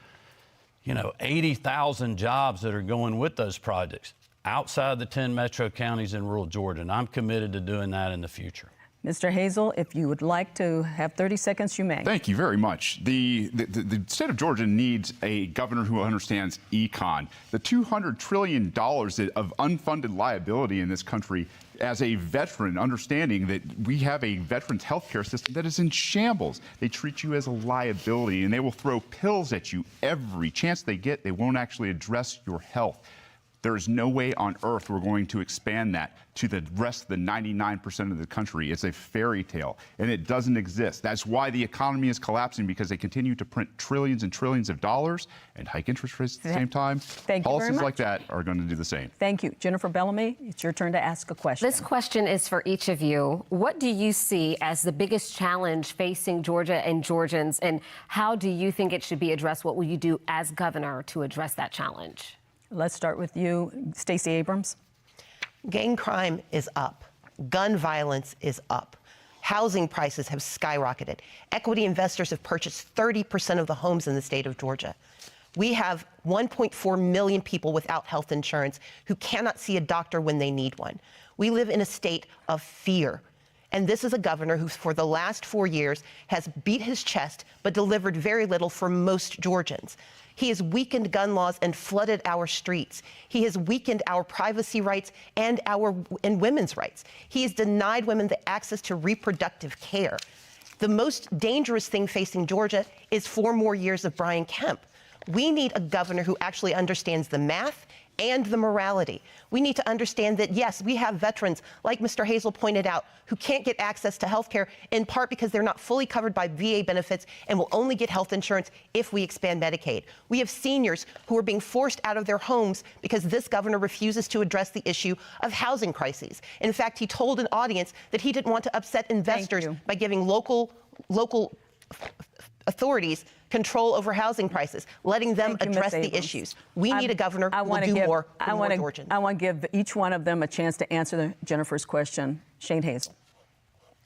80,000 jobs that are going with those projects outside the 10 metro counties in rural Georgia, and I'm committed to doing that in the future. Mr. Hazel, if you would like to have 30 seconds, you may. Thank you very much. The state of Georgia needs a governor who understands econ. The $200 trillion of unfunded liability in this country, as a veteran, understanding that we have a veterans health care system that is in shambles. They treat you as a liability, and they will throw pills at you every chance they get. They won't actually address your health. There is no way on earth we're going to expand that to the rest of the 99% of the country. It's a fairy tale, and it doesn't exist. That's why the economy is collapsing, because they continue to print trillions and trillions of dollars and hike interest rates at the same time. Thank you very Policies much. like that are going to do the same. Thank you. Jennifer Bellamy, it's your turn to ask a question. This question is for each of you. What do you see as the biggest challenge facing Georgia and Georgians, and how do you think it should be addressed? What will you do as governor to address that challenge? Let's start with you, Stacey Abrams. Gang crime is up. Gun violence is up. Housing prices have skyrocketed. Equity investors have purchased 30% of the homes in the state of Georgia. We have 1.4 million people without health insurance who cannot see a doctor when they need one. We live in a state of fear. And this is a governor who, for the last 4 years, has beat his chest but delivered very little for most Georgians. He has weakened gun laws and flooded our streets. He has weakened our privacy rights and women's rights. He has denied women the access to reproductive care. The most dangerous thing facing Georgia is 4 more years of Brian Kemp. We need a governor who actually understands the math and the morality. We need to understand that, yes, we have veterans, like Mr. Hazel pointed out, who can't get access to health care, in part because they're not fully covered by VA benefits and will only get health insurance if we expand Medicaid. We have seniors who are being forced out of their homes because this governor refuses to address the issue of housing crises. In fact, he told an audience that he didn't want to upset investors by giving local authorities control over housing prices, letting them address the issues. We need a governor who will do more for more Georgians. I want to give each one of them a chance to answer Jennifer's question. Shane Hazel.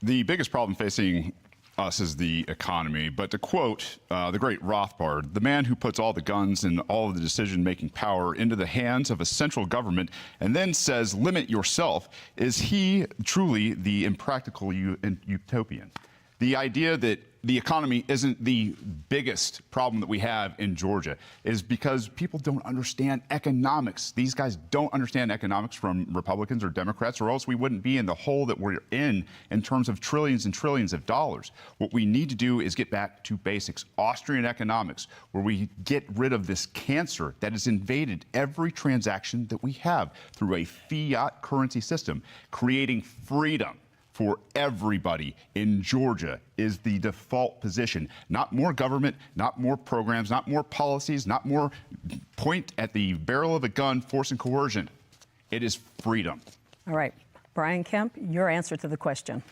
The biggest problem facing us is the economy. But to quote the great Rothbard, the man who puts all the guns and all of the decision-making power into the hands of a central government and then says, limit yourself, is he truly the impractical utopian? The idea that the economy isn't the biggest problem that we have in Georgia is because people don't understand economics. These guys don't understand economics, from Republicans or Democrats, or else we wouldn't be in the hole that we're in terms of trillions and trillions of dollars. What we need to do is get back to basics, Austrian economics, where we get rid of this cancer that has invaded every transaction that we have through a fiat currency system, creating freedom for everybody in Georgia is the default position. Not more government, not more programs, not more policies, not more point at the barrel of a gun, force and coercion. It is freedom. All right. Brian Kemp, your answer to the question.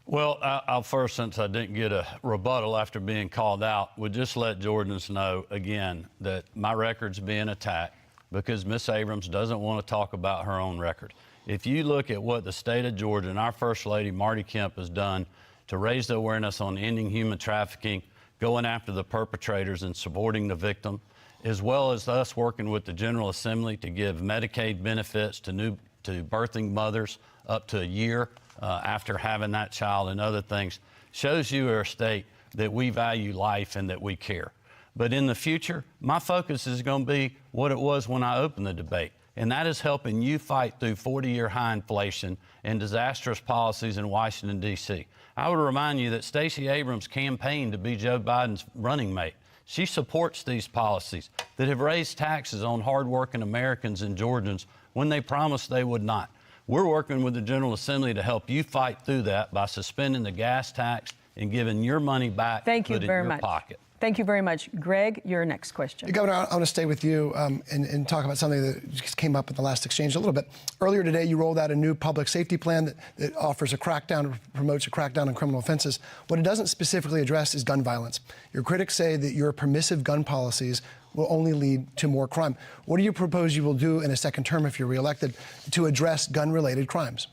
Well, I'll first, since I didn't get a rebuttal after being called out, would just let Georgians know again that my record's being attacked because Ms. Abrams doesn't want to talk about her own record. If you look at what the state of Georgia and our First Lady, Marty Kemp, has done to raise the awareness on ending human trafficking, going after the perpetrators and supporting the victim, as well as us working with the General Assembly to give Medicaid benefits to birthing mothers up to a year after having that child and other things, shows you, our state, that we value life and that we care. But in the future, my focus is going to be what it was when I opened the debate. And that is helping you fight through 40-year high inflation and disastrous policies in Washington, D.C. I would remind you that Stacey Abrams campaigned to be Joe Biden's running mate. She supports these policies that have raised taxes on hardworking Americans and Georgians when they promised they would not. We're working with the General Assembly to help you fight through that by suspending the gas tax and giving your money back to put in your pocket. Thank you very much. Greg, your next question. Governor, I want to stay with you and talk about something that just came up in the last exchange a little bit. Earlier today, you rolled out a new public safety plan that offers a crackdown, promotes a crackdown on criminal offenses. What it doesn't specifically address is gun violence. Your critics say that your permissive gun policies will only lead to more crime. What do you propose you will do in a second term if you're reelected to address gun-related crimes?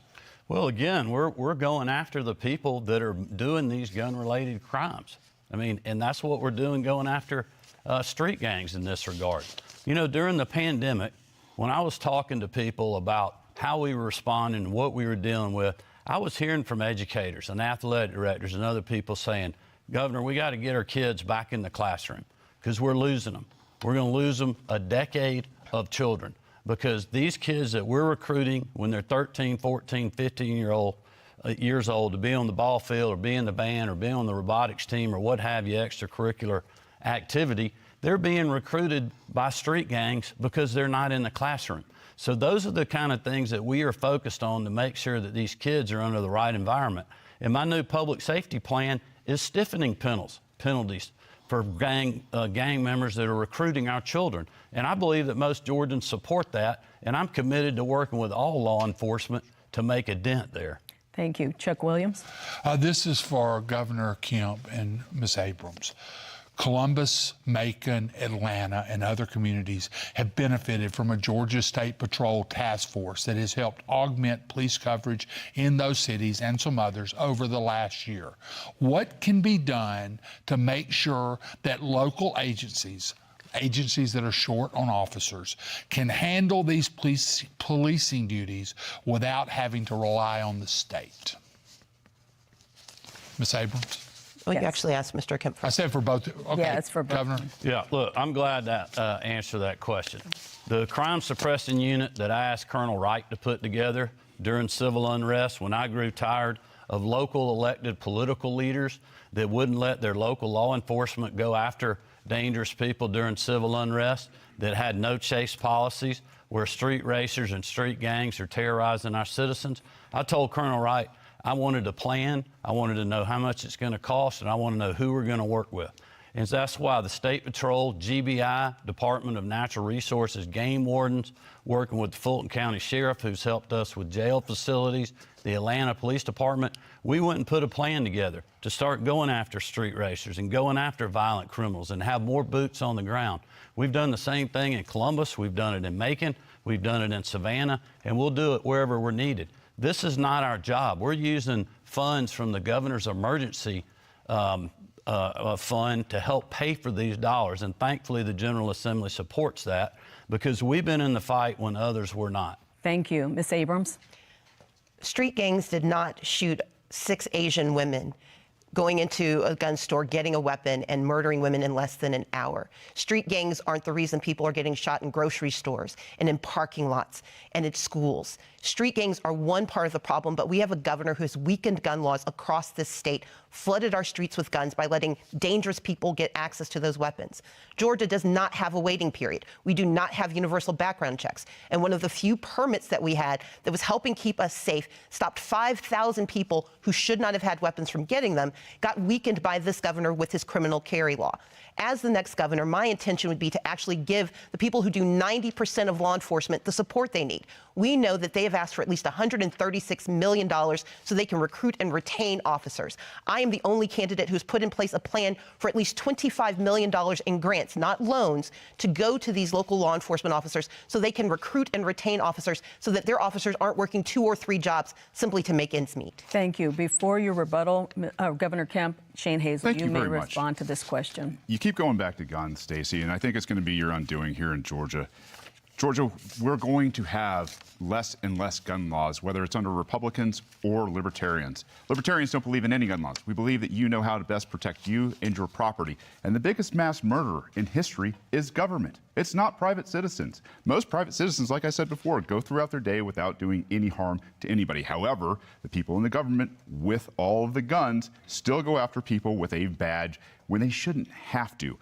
Well, again, we're going after the people that are doing these gun-related crimes. I mean, and that's what we're doing, going after street gangs in this regard. You know, during the pandemic, when I was talking to people about how we were responding and what we were dealing with, I was hearing from educators and athletic directors and other people saying, Governor, we got to get our kids back in the classroom because we're losing them. We're going to lose them a decade of children because these kids that we're recruiting when they're 13, 14, 15 years old to be on the ball field or be in the band or be on the robotics team or what have you, extracurricular activity, they're being recruited by street gangs because they're not in the classroom. So those are the kind of things that we are focused on to make sure that these kids are under the right environment. And my new public safety plan is stiffening penalties for gang members that are recruiting our children. And I believe that most Georgians support that, and I'm committed to working with all law enforcement to make a dent there. Thank you. Chuck Williams. This is for Governor Kemp and Ms. Abrams. Columbus, Macon, Atlanta, and other communities have benefited from a Georgia State Patrol task force that has helped augment police coverage in those cities and some others over the last year. What can be done to make sure that local agencies that are short on officers can handle these policing duties without having to rely on the state? Ms. Abrams? Well, Yes. you actually asked Mr. Kemp I first. said for both. Okay, Yeah, it's for both. Governor. Yeah, look, I'm glad to answer that question. The crime suppressing unit that I asked Colonel Wright to put together during civil unrest when I grew tired of local elected political leaders that wouldn't let their local law enforcement go after dangerous people during civil unrest, that had no chase policies, where street racers and street gangs are terrorizing our citizens. I told Colonel Wright I wanted a plan, I wanted to know how much it's going to cost, and I want to know who we're going to work with. And that's why the State Patrol, GBI, Department of Natural Resources, game wardens, working with the Fulton County Sheriff, who's helped us with jail facilities, the Atlanta Police Department, we went and put a plan together to start going after street racers and going after violent criminals and have more boots on the ground. We've done the same thing in Columbus, we've done it in Macon, we've done it in Savannah, and we'll do it wherever we're needed. This is not our job. We're using funds from the governor's emergency fund to help pay for these dollars. And thankfully, the General Assembly supports that because we've been in the fight when others were not. Thank you. Ms. Abrams. Street gangs did not shoot 6 Asian women going into a gun store, getting a weapon, and murdering women in less than an hour. Street gangs aren't the reason people are getting shot in grocery stores and in parking lots and at schools. Street gangs are one part of the problem, but we have a governor who has weakened gun laws across this state, flooded our streets with guns by letting dangerous people get access to those weapons. Georgia does not have a waiting period. We do not have universal background checks. And one of the few permits that we had that was helping keep us safe stopped 5,000 people who should not have had weapons from getting them, got weakened by this governor with his criminal carry law. As the next governor, my intention would be to actually give the people who do 90% of law enforcement the support they need. We know that they have asked for at least $136 million so they can recruit and retain officers. I am the only candidate who's put in place a plan for at least $25 million in grants, not loans, to go to these local law enforcement officers so they can recruit and retain officers so that their officers aren't working 2 or 3 jobs simply to make ends meet. Thank you. Before your rebuttal, Governor Kemp, Shane Hazel, Thank you may very much. respond to this question. You keep going back to guns, Stacey, and I think it's going to be your undoing here in Georgia. Georgia, we're going to have less and less gun laws, whether it's under Republicans or Libertarians. Libertarians don't believe in any gun laws. We believe that you know how to best protect you and your property. And the biggest mass murderer in history is government. It's not private citizens. Most private citizens, like I said before, go throughout their day without doing any harm to anybody. However, the people in the government with all of the guns still go after people with a badge when they shouldn't have to.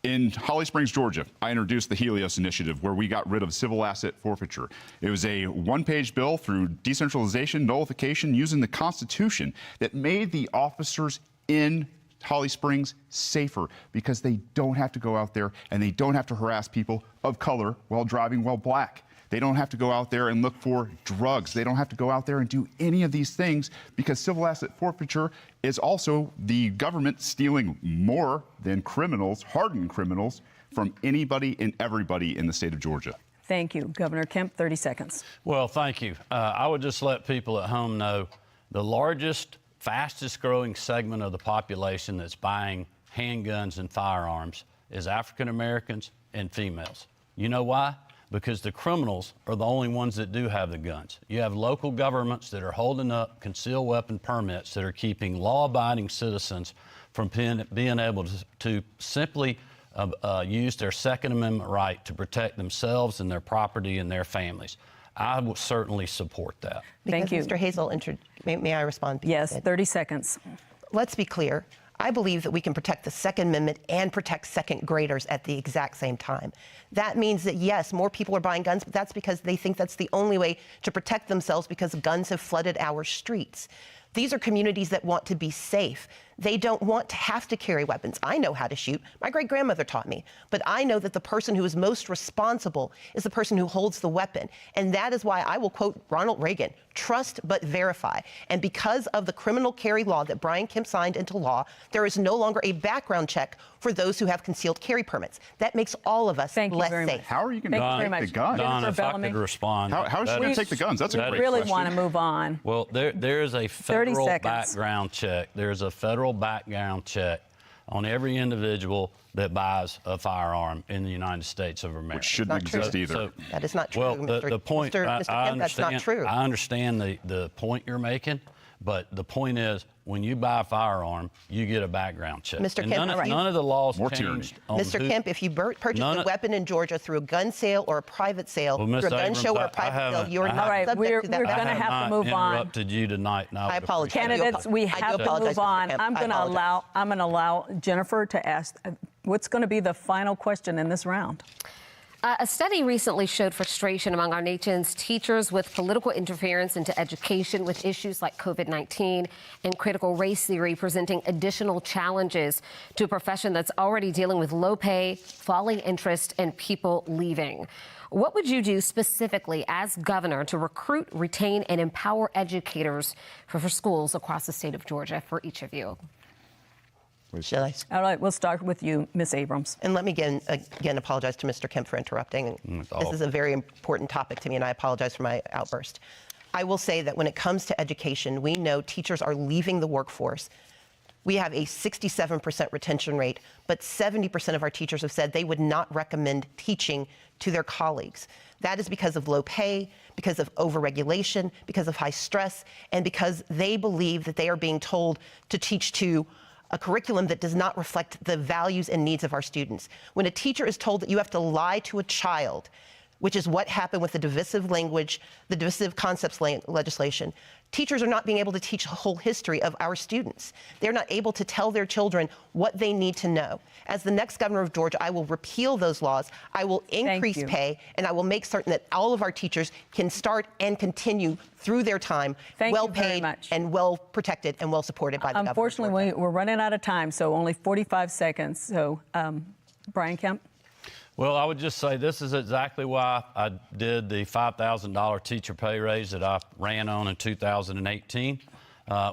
In Holly Springs, Georgia, I introduced the Helios Initiative, where we got rid of civil asset forfeiture. It was a one-page bill through decentralization, nullification, using the Constitution that made the officers in Holly Springs safer because they don't have to go out there and they don't have to harass people of color while driving while black. They don't have to go out there and look for drugs. They don't have to go out there and do any of these things because civil asset forfeiture is also the government stealing more than criminals, hardened criminals, from anybody and everybody in the state of Georgia. Thank you. Governor Kemp, 30 seconds. Well, thank you. I would just let people at home know the largest, fastest growing segment of the population that's buying handguns and firearms is African Americans and females. You know why? because the criminals are the only ones that do have the guns. You have local governments that are holding up concealed weapon permits that are keeping law-abiding citizens from being able to simply use their Second Amendment right to protect themselves and their property and their families. I will certainly support that. Thank you. Mr. Hazel, may I respond? Yes, 30 seconds. Let's be clear. I believe that we can protect the Second Amendment and protect second graders at the exact same time. That means that, yes, more people are buying guns, but that's because they think that's the only way to protect themselves because guns have flooded our streets. These are communities that want to be safe. They don't want to have to carry weapons. I know how to shoot. My great-grandmother taught me. But I know that the person who is most responsible is the person who holds the weapon. And that is why I will quote Ronald Reagan, trust but verify. And because of the criminal carry law that Brian Kemp signed into law, there is no longer a background check for those who have concealed carry permits. That makes all of us less safe. How are you going to take the guns? Don, if I could respond. How is she going to take the guns? That's a great really question. want to move on. Well, there is a federal background check. There's a federal background check on every individual that buys a firearm in the United States of America. Which shouldn't exist either. So, that is not true. Well, the point, Mr. Kemp, that's not true. I understand the point you're making, but the point is, when you buy a firearm, you get a background check. Mr. And Kemp, none of the laws More changed. Mr. Kemp, if you purchase a weapon in Georgia through a gun sale or a private sale, through a gun show or a private sale, you're not subject to that. We're going to have to move on. Interrupted you tonight. And I apologize. Candidates, we have to move on. I'm going to allow Jennifer to ask what's going to be the final question in this round. A study recently showed frustration among our nation's teachers with political interference into education, with issues like COVID-19 and critical race theory presenting additional challenges to a profession that's already dealing with low pay, falling interest, and people leaving. What would you do specifically as governor to recruit, retain, and empower educators for schools across the state of Georgia, for each of you? Shall I? All right, we'll start with you, Ms. Abrams. And let me again apologize to Mr. Kemp for interrupting. This is a very important topic to me, and I apologize for my outburst. I will say that when it comes to education, we know teachers are leaving the workforce. We have a 67% retention rate, but 70% of our teachers have said they would not recommend teaching to their colleagues. That is because of low pay, because of overregulation, because of high stress, and because they believe that they are being told to teach to a curriculum that does not reflect the values and needs of our students. When a teacher is told that you have to lie to a child, which is what happened with the divisive language, the divisive concepts legislation, teachers are not being able to teach the whole history of our students. They're not able to tell their children what they need to know. As the next governor of Georgia, I will repeal those laws. I will increase pay, and I will make certain that all of our teachers can start and continue through their time well paid and well protected and well supported by the government. Unfortunately, we're running out of time, so only 45 seconds. So, Brian Kemp. Well, I would just say this is exactly why I did the $5,000 teacher pay raise that I ran on in 2018.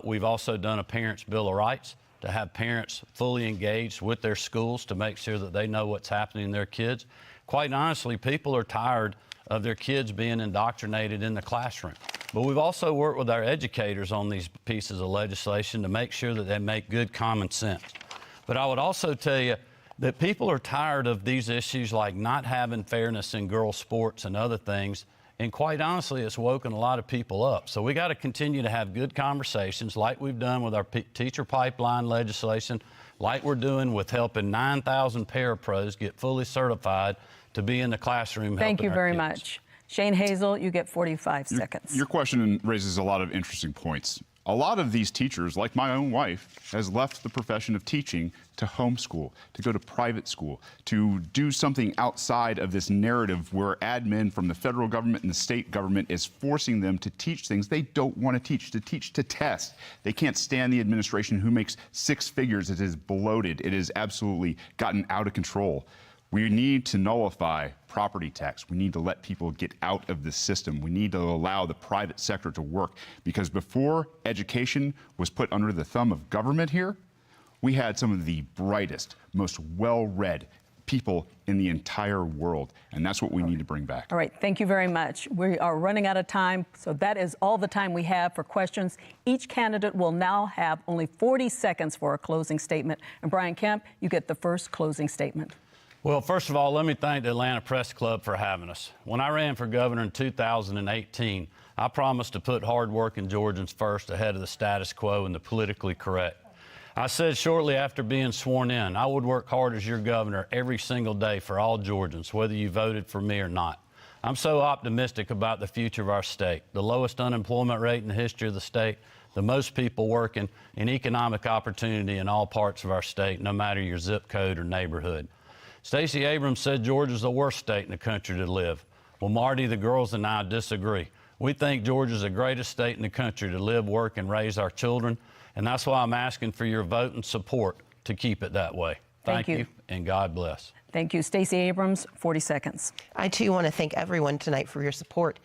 We've also done a Parents' Bill of Rights to have parents fully engaged with their schools to make sure that they know what's happening in their kids. Quite honestly, people are tired of their kids being indoctrinated in the classroom. But we've also worked with our educators on these pieces of legislation to make sure that they make good common sense. But I would also tell you that people are tired of these issues like not having fairness in girls' sports and other things. And quite honestly, it's woken a lot of people up. So we got to continue to have good conversations like we've done with our teacher pipeline legislation, like we're doing with helping 9,000 parapros get fully certified to be in the classroom. Thank you very kids. much. Shane Hazel, you get 45 seconds. Your question raises a lot of interesting points. A lot of these teachers, like my own wife, has left the profession of teaching to homeschool, to go to private school, to do something outside of this narrative where admin from the federal government and the state government is forcing them to teach things they don't want to teach to test. They can't stand the administration who makes six figures. It is bloated. It has absolutely gotten out of control. We need to nullify property tax. We need to let people get out of the system. We need to allow the private sector to work, because before education was put under the thumb of government here, we had some of the brightest, most well-read people in the entire world, and that's what we need to bring back. All right, thank you very much. We are running out of time, so that is all the time we have for questions. Each candidate will now have only 40 seconds for a closing statement. And Brian Kemp, you get the first closing statement. Well, first of all, let me thank the Atlanta Press Club for having us. When I ran for governor in 2018, I promised to put hard-working Georgians first ahead of the status quo and the politically correct. I said shortly after being sworn in, I would work hard as your governor every single day for all Georgians, whether you voted for me or not. I'm so optimistic about the future of our state. The lowest unemployment rate in the history of the state, the most people working, and economic opportunity in all parts of our state, no matter your zip code or neighborhood. Stacey Abrams said Georgia's the worst state in the country to live. Well, Marty, the girls, and I disagree. We think Georgia's the greatest state in the country to live, work, and raise our children, and that's why I'm asking for your vote and support to keep it that way. Thank you, and God bless. Thank you. Stacey Abrams, 40 seconds. I, too, want to thank everyone tonight for your support.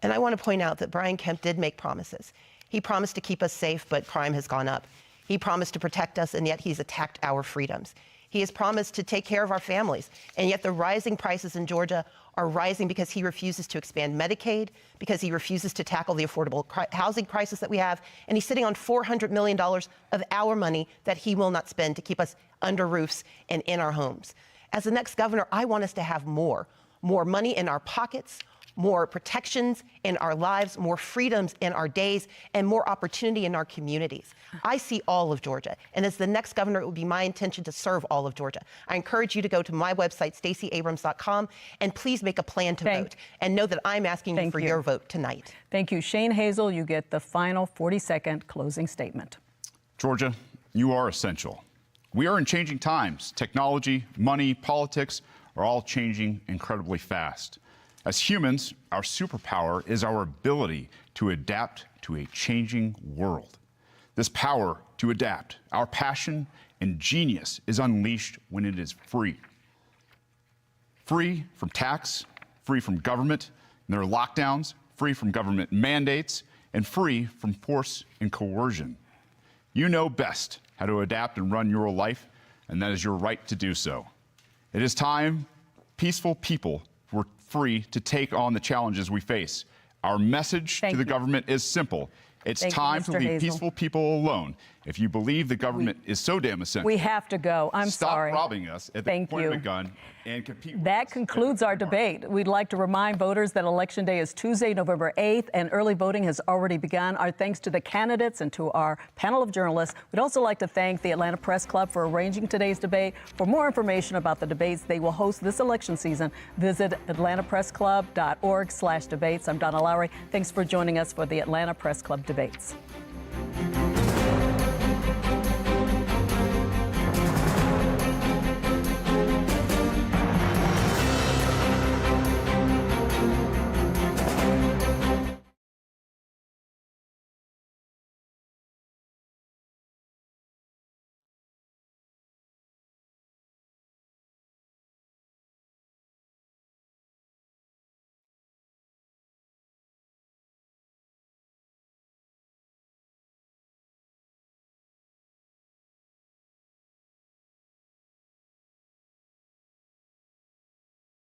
And I want to point out that Brian Kemp did make promises. He promised to keep us safe, but crime has gone up. He promised to protect us, and yet he's attacked our freedoms. He has promised to take care of our families, and yet the rising prices in Georgia are rising because he refuses to expand Medicaid, because he refuses to tackle the affordable housing crisis that we have, and he's sitting on $400 million of our money that he will not spend to keep us under roofs and in our homes. As the next governor, I want us to have more money in our pockets, more protections in our lives, more freedoms in our days, and more opportunity in our communities. I see all of Georgia, and as the next governor, it would be my intention to serve all of Georgia. I encourage you to go to my website, StaceyAbrams.com, and please make a plan to vote, and know that I'm asking you for your vote tonight. Thank you. Shane Hazel, you get the final 40-second closing statement. Georgia, you are essential. We are in changing times. Technology, money, politics are all changing incredibly fast. As humans, our superpower is our ability to adapt to a changing world. This power to adapt, our passion and genius, is unleashed when it is free. Free from tax, free from government and their lockdowns, free from government mandates, and free from force and coercion. You know best how to adapt and run your life, and that is your right to do so. It is time peaceful people were free to take on the challenges we face. Our message to the government is simple. It's time to leave peaceful people alone. If you believe the government is so damn essential, we have to go. I'm sorry. Stop robbing us at the point of a gun and compete with us. That concludes our debate. We'd like to remind voters that Election Day is Tuesday, November 8th, and early voting has already begun. Our thanks to the candidates and to our panel of journalists. We'd also like to thank the Atlanta Press Club for arranging today's debate. For more information about the debates they will host this election season, visit atlantapressclub.org/debates. I'm Donna Lowry. Thanks for joining us for the Atlanta Press Club debates.